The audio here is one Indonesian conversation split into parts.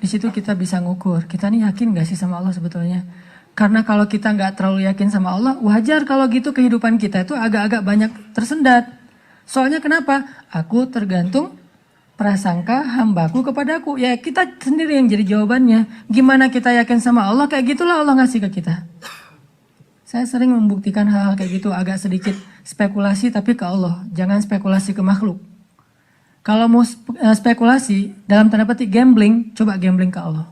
Di situ kita bisa ngukur, kita nih yakin gak sih sama Allah sebetulnya? Karena kalau kita nggak terlalu yakin sama Allah, wajar kalau gitu kehidupan kita itu agak-agak banyak tersendat. Soalnya kenapa? Aku tergantung prasangka hambaku kepadaku. Ya kita sendiri yang jadi jawabannya. Gimana kita yakin sama Allah, kayak gitulah Allah ngasih ke kita. Saya sering membuktikan hal-hal kayak gitu, agak sedikit spekulasi tapi ke Allah. Jangan spekulasi ke makhluk. Kalau mau spekulasi, dalam tanda petik gambling, coba gambling ke Allah.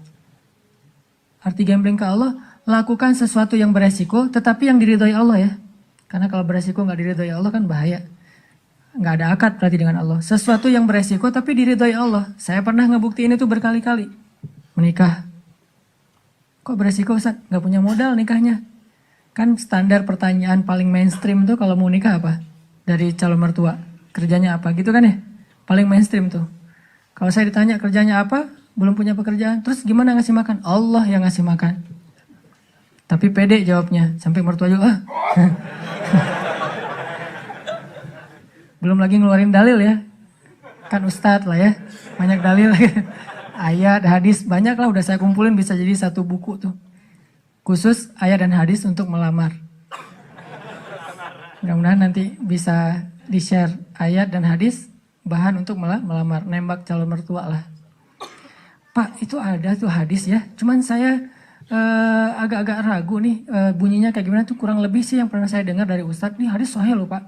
Arti gambling ke Allah, lakukan sesuatu yang beresiko, tetapi yang diridhoi Allah ya. Karena kalau beresiko nggak diridhoi Allah kan bahaya. Nggak ada akad berarti dengan Allah. Sesuatu yang beresiko tapi diridhoi Allah. Saya pernah ngebuktiin itu berkali-kali. Menikah. Kok beresiko Ustaz? Nggak punya modal nikahnya. Kan standar pertanyaan paling mainstream tuh kalau mau nikah apa? Dari calon mertua. Kerjanya apa gitu kan ya? Paling mainstream tuh. Kalau saya ditanya kerjanya apa, belum punya pekerjaan. Terus gimana ngasih makan? Allah yang ngasih makan. Tapi pede jawabnya. Sampai mertua juga, belum lagi ngeluarin dalil ya. Kan ustadz lah ya. Banyak dalil. Ayat, hadis, banyak lah udah saya kumpulin bisa jadi satu buku tuh. Khusus ayat dan hadis untuk melamar. Mudah-mudahan nanti bisa di-share ayat dan hadis bahan untuk melamar, nembak calon mertua lah. Pak, itu ada tuh hadis ya. Cuman saya agak-agak ragu nih bunyinya kayak gimana tuh, kurang lebih sih yang pernah saya dengar dari Ustadz. Nih hadis sahih loh Pak.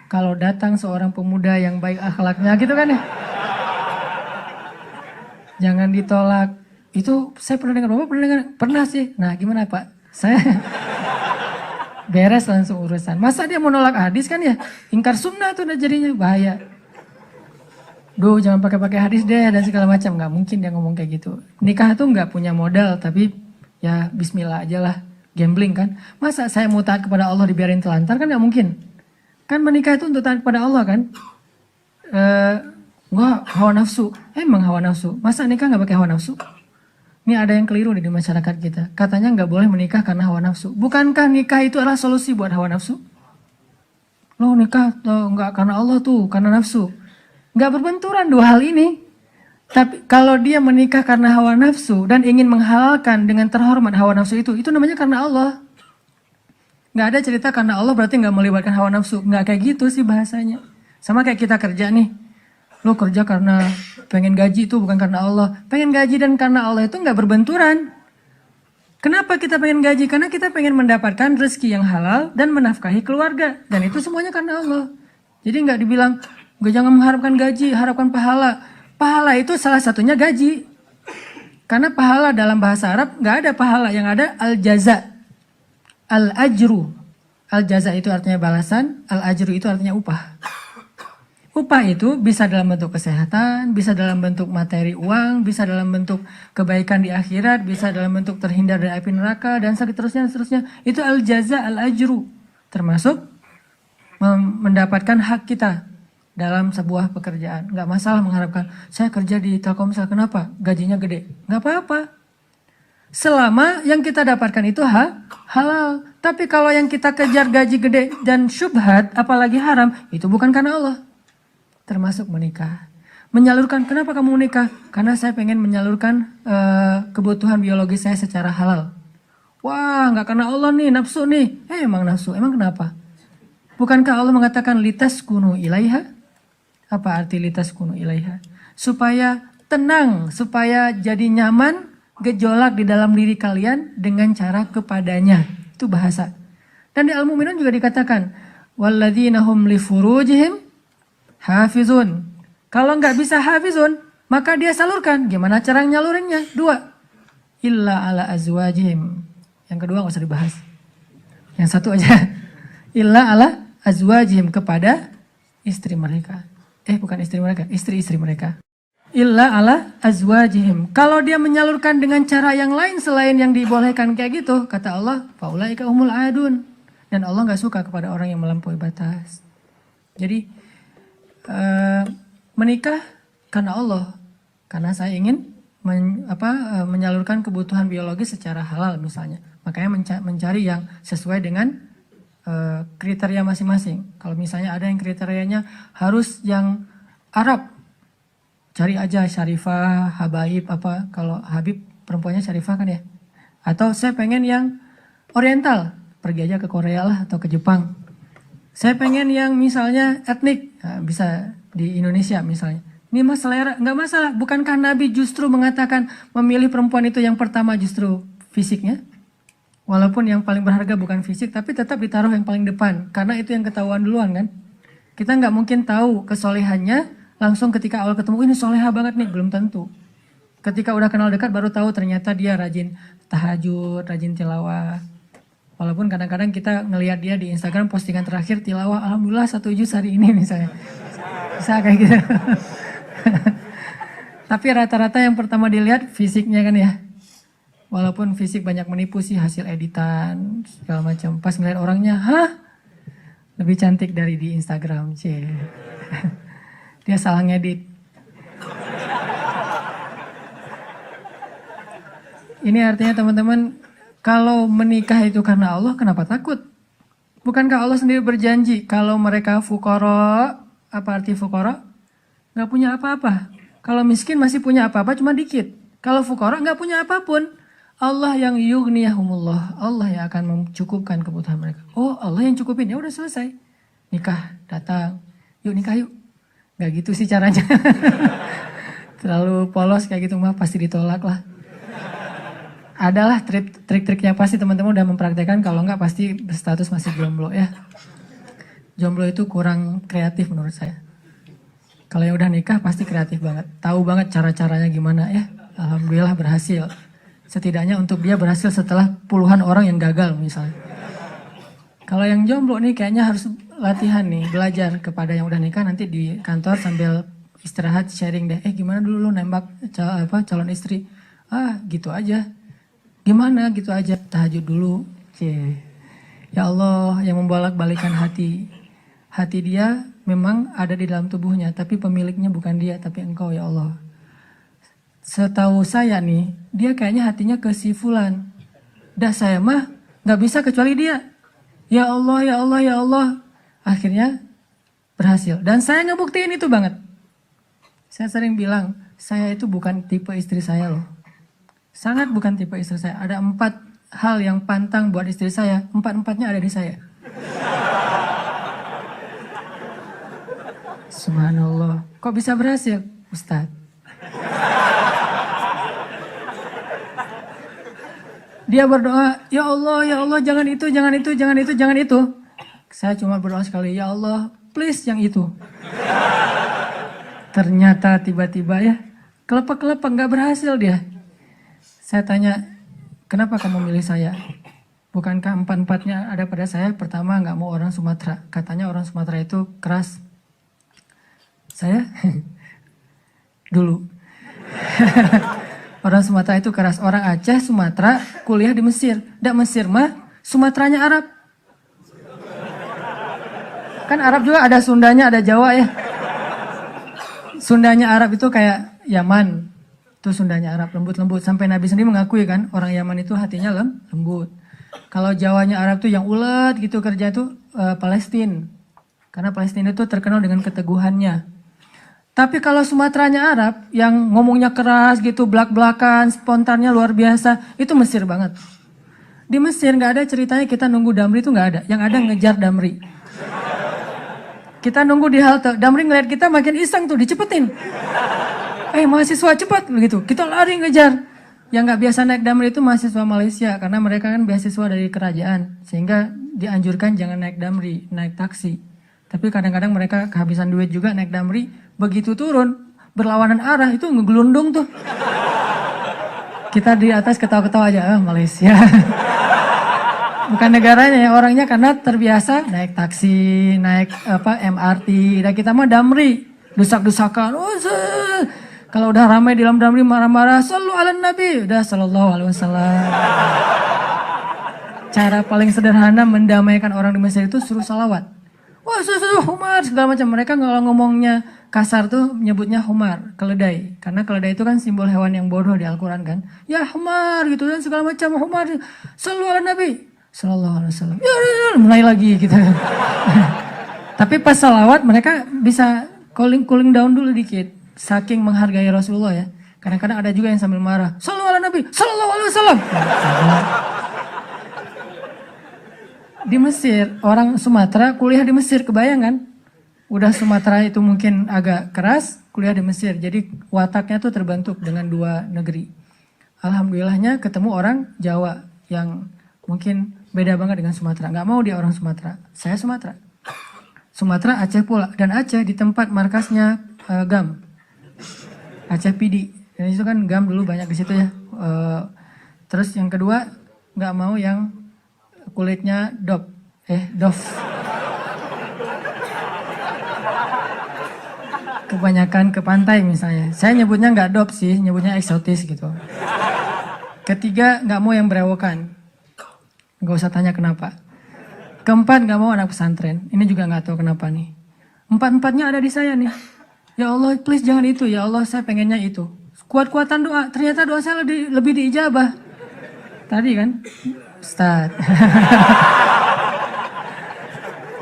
Kalau datang seorang pemuda yang baik akhlaknya gitu kan ya. Jangan ditolak. Itu saya pernah dengar, Bapak pernah dengar? Pernah sih. Nah gimana Pak? Saya beres langsung urusan. Masa dia mau nolak hadis kan ya? Ingkar sunnah tuh udah jadinya bahaya. Duh jangan pakai hadis deh dan segala macam. Gak mungkin dia ngomong kayak gitu. Nikah tuh gak punya modal tapi ya bismillah aja lah. Gambling kan. Masa saya mau taat kepada Allah dibiarin telantar kan gak mungkin. Kan menikah itu untuk taat kepada Allah kan. Enggak hawa nafsu. Emang hawa nafsu. Masa nikah gak pakai hawa nafsu? Ini ada yang keliru di masyarakat kita. Katanya gak boleh menikah karena hawa nafsu. Bukankah nikah itu adalah solusi buat hawa nafsu? Loh nikah enggak karena Allah tuh, karena nafsu. Gak berbenturan dua hal ini. Tapi kalau dia menikah karena hawa nafsu dan ingin menghalalkan dengan terhormat hawa nafsu itu namanya karena Allah. Gak ada cerita karena Allah berarti gak melibatkan hawa nafsu. Gak kayak gitu sih bahasanya. Sama kayak kita kerja nih. Lo kerja karena pengen gaji itu bukan karena Allah. Pengen gaji dan karena Allah itu gak berbenturan. Kenapa kita pengen gaji? Karena kita pengen mendapatkan rezeki yang halal dan menafkahi keluarga. Dan itu semuanya karena Allah. Jadi gak dibilang, gue jangan mengharapkan gaji, harapkan pahala. Pahala itu salah satunya gaji. Karena pahala dalam bahasa Arab gak ada pahala, yang ada al-jaza. Al-ajru. Al-jaza itu artinya balasan, al-ajru itu artinya upah. Upah itu bisa dalam bentuk kesehatan, bisa dalam bentuk materi uang, bisa dalam bentuk kebaikan di akhirat, bisa dalam bentuk terhindar dari api neraka, dan seterusnya. Itu al-jaza, al-ajru. Termasuk mendapatkan hak kita dalam sebuah pekerjaan. Nggak masalah mengharapkan, saya kerja di Telkomsel, kenapa? Gajinya gede. Nggak apa-apa. Selama yang kita dapatkan itu halal. Tapi kalau yang kita kejar gaji gede dan syubhat, apalagi haram, itu bukan karena Allah. Termasuk menikah. Menyalurkan, kenapa kamu menikah? Karena saya pengen menyalurkan kebutuhan biologis saya secara halal. Wah, nggak karena Allah nih, nafsu nih. Emang nafsu, emang kenapa? Bukankah Allah mengatakan litaskunu ilaiha? Apa arti litaskunu ilaiha? Supaya tenang, supaya jadi nyaman, gejolak di dalam diri kalian dengan cara kepadanya. Itu bahasa. Dan di Al-Mu'minun juga dikatakan, walladzina hum li furujihim hafizun. Kalau nggak bisa hafizun, maka dia salurkan. Gimana cara nyalurinnya? 2. Illa ala azwajihim. Yang kedua nggak usah dibahas. Yang satu aja. Illa ala azwajihim, kepada istri mereka. Bukan istri mereka, istri-istri mereka. Illa ala azwajihim. Kalau dia menyalurkan dengan cara yang lain selain yang dibolehkan kayak gitu, kata Allah, faulaika humul adun. Dan Allah nggak suka kepada orang yang melampaui batas. Jadi menikah karena Allah, karena saya ingin menyalurkan kebutuhan biologis secara halal misalnya. Makanya mencari yang sesuai dengan kriteria masing-masing. Kalau misalnya ada yang kriterianya harus yang Arab, Cari aja Syarifah, Habaib apa, kalau Habib perempuannya Syarifah kan ya. Atau saya pengen yang oriental, pergi aja ke Korea lah atau ke Jepang. Saya pengen yang misalnya etnik, nah, bisa di Indonesia misalnya. Ini mas selera, nggak masalah. Bukankah Nabi justru mengatakan memilih perempuan itu yang pertama justru fisiknya? Walaupun yang paling berharga bukan fisik, tapi tetap ditaruh yang paling depan. Karena itu yang ketahuan duluan kan. Kita nggak mungkin tahu kesolehannya langsung ketika awal ketemu, ini soleha banget nih, belum tentu. Ketika udah kenal dekat baru tahu ternyata dia rajin tahajud, rajin tilawah. Walaupun kadang-kadang kita ngelihat dia di Instagram postingan terakhir tilawah, alhamdulillah 1 juz hari ini misalnya. Bisa kayak gitu. Tapi rata-rata yang pertama dilihat fisiknya kan ya. Walaupun fisik banyak menipu sih, hasil editan segala macam. Pas ngeliat orangnya, hah? Lebih cantik dari di Instagram, cie. Dia salah ngedit. Ini artinya teman-teman, kalau menikah itu karena Allah, kenapa takut? Bukankah Allah sendiri berjanji, kalau mereka fuqara, apa arti fuqara? Nggak punya apa-apa. Kalau miskin masih punya apa-apa, cuma dikit. Kalau fuqara nggak punya apapun. Allah yang yughniyahumullah, Allah yang akan mencukupkan kebutuhan mereka. Oh, Allah yang cukupin, ya udah selesai. Nikah, datang, yuk nikah yuk. Nggak gitu sih caranya. Terlalu polos kayak gitu mah pasti ditolak lah. Adalah trik-triknya pasti teman-teman udah mempraktekkan, kalau nggak pasti berstatus masih jomblo ya. Jomblo itu kurang kreatif menurut saya. Kalau yang udah nikah pasti kreatif banget, tahu banget cara-caranya gimana ya. Alhamdulillah berhasil. Setidaknya untuk dia berhasil setelah puluhan orang yang gagal misalnya. Kalau yang jomblo nih kayaknya harus latihan nih, belajar kepada yang udah nikah, nanti di kantor sambil istirahat sharing deh. Gimana dulu lu nembak calon istri? Gitu aja. Gimana gitu aja, tahajud dulu. Ya Allah yang membolak-balikan hati. Hati dia memang ada di dalam tubuhnya, tapi pemiliknya bukan dia, tapi engkau ya Allah. Setahu saya nih, dia kayaknya hatinya ke si fulan. Dah saya mah gak bisa kecuali dia. Ya Allah, ya Allah, ya Allah. Akhirnya berhasil. Dan saya ngebuktiin itu banget. Saya sering bilang, saya itu bukan tipe istri saya loh. Sangat bukan tipe istri saya. Ada 4 hal yang pantang buat istri saya. 4-4-nya ada di saya. Subhanallah. Kok bisa berhasil? Ustadz. Dia berdoa, ya Allah, jangan itu, jangan itu, jangan itu, jangan itu. Saya cuma berdoa sekali, ya Allah, please yang itu. Ternyata tiba-tiba ya, kelepek-kelepek, gak berhasil dia. Saya tanya, kenapa kamu milih saya? Bukankah 4-4-nya ada pada saya? Pertama, gak mau orang Sumatera. Katanya orang Sumatera itu keras. Saya? Dulu. Orang Sumatera itu keras. Orang Aceh, Sumatera, kuliah di Mesir. Nggak Mesir mah, Sumateranya Arab. Kan Arab juga ada Sundanya, ada Jawa ya. Sundanya Arab itu kayak Yaman. Itu Sundanya Arab, lembut-lembut. Sampai Nabi sendiri mengakui kan, orang Yaman itu hatinya lembut. Kalau Jawanya Arab tuh yang ulet gitu kerja itu Palestina. Karena Palestina itu terkenal dengan keteguhannya. Tapi kalau Sumateranya Arab, yang ngomongnya keras gitu, belak-belakan, spontannya luar biasa, itu Mesir banget. Di Mesir nggak ada ceritanya kita nunggu Damri itu nggak ada. Yang ada ngejar Damri. Kita nunggu di halte, Damri ngeliat kita makin iseng tuh, dicepetin. Mahasiswa cepat begitu. Kita lari ngejar. Yang nggak biasa naik Damri itu mahasiswa Malaysia, karena mereka kan beasiswa dari kerajaan, sehingga dianjurkan jangan naik Damri, naik taksi. Tapi kadang-kadang mereka kehabisan duit juga naik Damri, begitu turun berlawanan arah itu ngegelundung tuh. Kita di atas ketawa-ketawa aja, Malaysia. Bukan negaranya ya, orangnya karena terbiasa naik taksi, naik MRT. Dan kita mah Damri, dusak-dusakan. Kalau udah ramai di dalam Damri marah-marah, sallu ala Nabi, udah sallallahu alaihi wasallam. Cara paling sederhana mendamaikan orang di Mesir itu suruh salawat. Wah, humar segala macam. Mereka kalau ngomongnya kasar tuh nyebutnya humar, keledai. Karena keledai itu kan simbol hewan yang bodoh di Al-Quran kan. Ya humar gitu dan segala macam humar. Sallu ala Nabi sallallahu alaihi wasallam. Ya, mulai lagi gitu. Tapi pas salawat mereka bisa cooling down dulu dikit. saking menghargai Rasulullah ya. Kadang-kadang ada juga yang sambil marah. Sallallahu ala Nabi, sallallahu alaihi wasallam. Di Mesir, orang Sumatera kuliah di Mesir, kebayangan? Udah Sumatera itu mungkin agak keras, kuliah di Mesir. Jadi wataknya tuh terbentuk dengan dua negeri. Alhamdulillahnya ketemu orang Jawa yang mungkin beda banget dengan Sumatera. Nggak mau dia orang Sumatera. Saya Sumatera. Sumatera Aceh pula. Dan Aceh di tempat markasnya GAM. Aceh PD. Dan itu kan GAM dulu banyak di situ ya. Terus yang kedua nggak mau yang kulitnya dof. Kebanyakan ke pantai misalnya. Saya nyebutnya nggak dop sih, nyebutnya eksotis gitu. Ketiga, nggak mau yang berewokan. Nggak usah tanya kenapa. Keempat, nggak mau anak pesantren. Ini juga nggak tahu kenapa nih. Empat-empatnya ada di saya nih. Ya Allah, please jangan itu. Ya Allah, saya pengennya itu. Kuat-kuatan doa. Ternyata doa saya lebih diijabah. Tadi kan, Ustaz.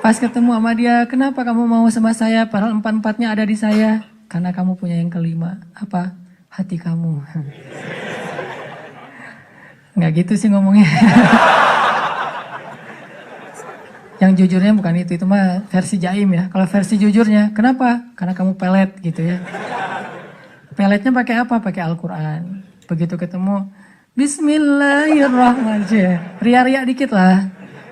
Pas ketemu sama dia, kenapa kamu mau sama saya? Padahal empat-empatnya ada di saya. Karena kamu punya yang kelima. Apa? Hati kamu. Nggak gitu sih ngomongnya. Yang jujurnya bukan itu mah versi jaim ya. Kalau versi jujurnya, kenapa? Karena kamu pelet gitu ya. Peletnya pakai apa? Pakai Al-Quran. Begitu ketemu, Bismillahirrahmanirrahim. Ria-ria dikit lah.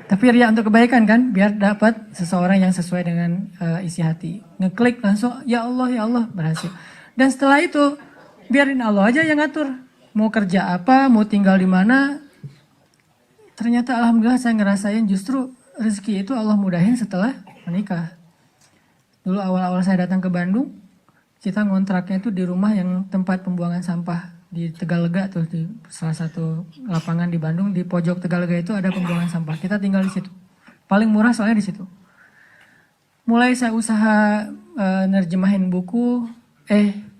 Tapi ria untuk kebaikan kan, biar dapat seseorang yang sesuai dengan isi hati. Ngeklik langsung, ya Allah, berhasil. Dan setelah itu, biarin Allah aja yang ngatur. Mau kerja apa, mau tinggal di mana. Ternyata alhamdulillah saya ngerasain justru rezeki itu Allah mudahin setelah menikah. Dulu awal-awal saya datang ke Bandung, kita ngontraknya itu di rumah yang tempat pembuangan sampah. Di Tegalega tuh, di salah satu lapangan di Bandung, di pojok Tegalega itu ada pembuangan sampah. Kita tinggal di situ. Paling murah soalnya di situ. Mulai saya usaha nerjemahin buku,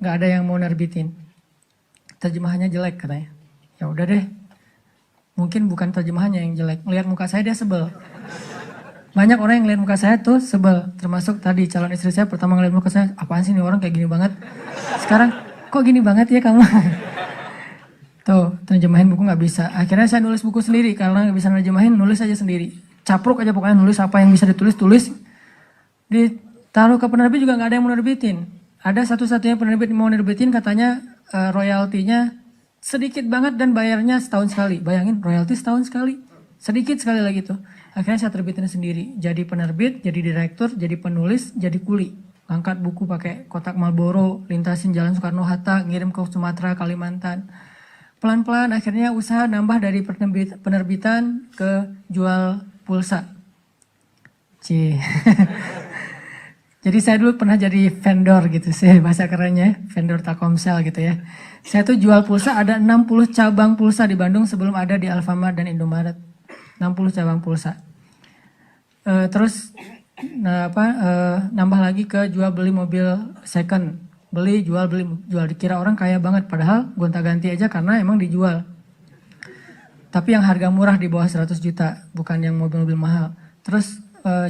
nggak ada yang mau nerbitin. Terjemahannya jelek katanya. Ya udah deh. Mungkin bukan terjemahannya yang jelek. Melihat muka saya dia sebel. Banyak orang yang ngeliat muka saya tuh sebel. Termasuk tadi calon istri saya pertama ngeliat muka saya, apaan sih nih orang kayak gini banget. Sekarang kok gini banget ya kamu. Tuh, terjemahin buku nggak bisa. Akhirnya saya nulis buku sendiri, karena nggak bisa nerjemahin, nulis aja sendiri. Capruk aja pokoknya, nulis apa yang bisa ditulis. Ditaruh ke penerbit juga nggak ada yang mau nerbitin. Ada satu-satunya penerbit mau nerbitin, katanya royaltinya sedikit banget dan bayarnya setahun sekali. Bayangin, royalti setahun sekali. Sedikit sekali lagi tuh. Akhirnya saya terbitin sendiri. Jadi penerbit, jadi direktur, jadi penulis, jadi kuli. Angkat buku pakai kotak Marlboro, lintasin Jalan Soekarno-Hatta, ngirim ke Sumatera, Kalimantan. Pelan-pelan akhirnya usaha nambah dari penerbitan ke jual pulsa. Jadi saya dulu pernah jadi vendor gitu sih, bahasa kerennya, vendor Telkomsel gitu ya. Saya tuh jual pulsa, ada 60 cabang pulsa di Bandung sebelum ada di Alfamart dan Indomaret. 60 cabang pulsa. Terus nambah lagi ke jual beli mobil second. Beli, jual, dikira orang kaya banget, padahal gonta-ganti aja karena emang dijual. Tapi yang harga murah di bawah 100 juta, bukan yang mobil-mobil mahal. Terus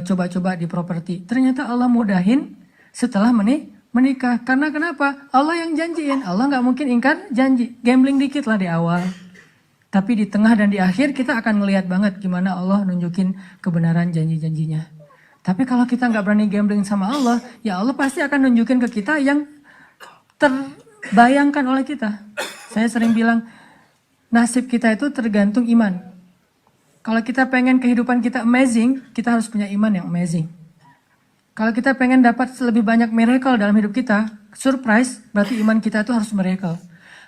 coba-coba di properti. Ternyata Allah mudahin setelah menikah. Karena kenapa? Allah yang janjiin. Allah nggak mungkin ingkar janji. Gambling dikit lah di awal. Tapi di tengah dan di akhir kita akan ngelihat banget gimana Allah nunjukin kebenaran janji-janjinya. Tapi kalau kita nggak berani gambling sama Allah, ya Allah pasti akan nunjukin ke kita yang terbayangkan oleh kita. Saya sering bilang, nasib kita itu tergantung iman. Kalau kita pengen kehidupan kita amazing, kita harus punya iman yang amazing. Kalau kita pengen dapat lebih banyak miracle dalam hidup kita, surprise, berarti iman kita itu harus miracle.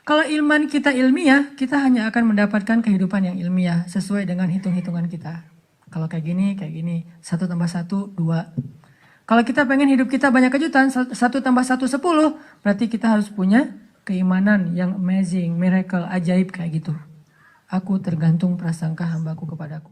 Kalau iman kita ilmiah, kita hanya akan mendapatkan kehidupan yang ilmiah, sesuai dengan hitung-hitungan kita. Kalau kayak gini, 1 tambah 1, 2. Kalau kita pengen hidup kita banyak kejutan, 1 tambah 1, 10, berarti kita harus punya keimanan yang amazing, miracle, ajaib kayak gitu. Aku tergantung prasangka hambaku kepadaku.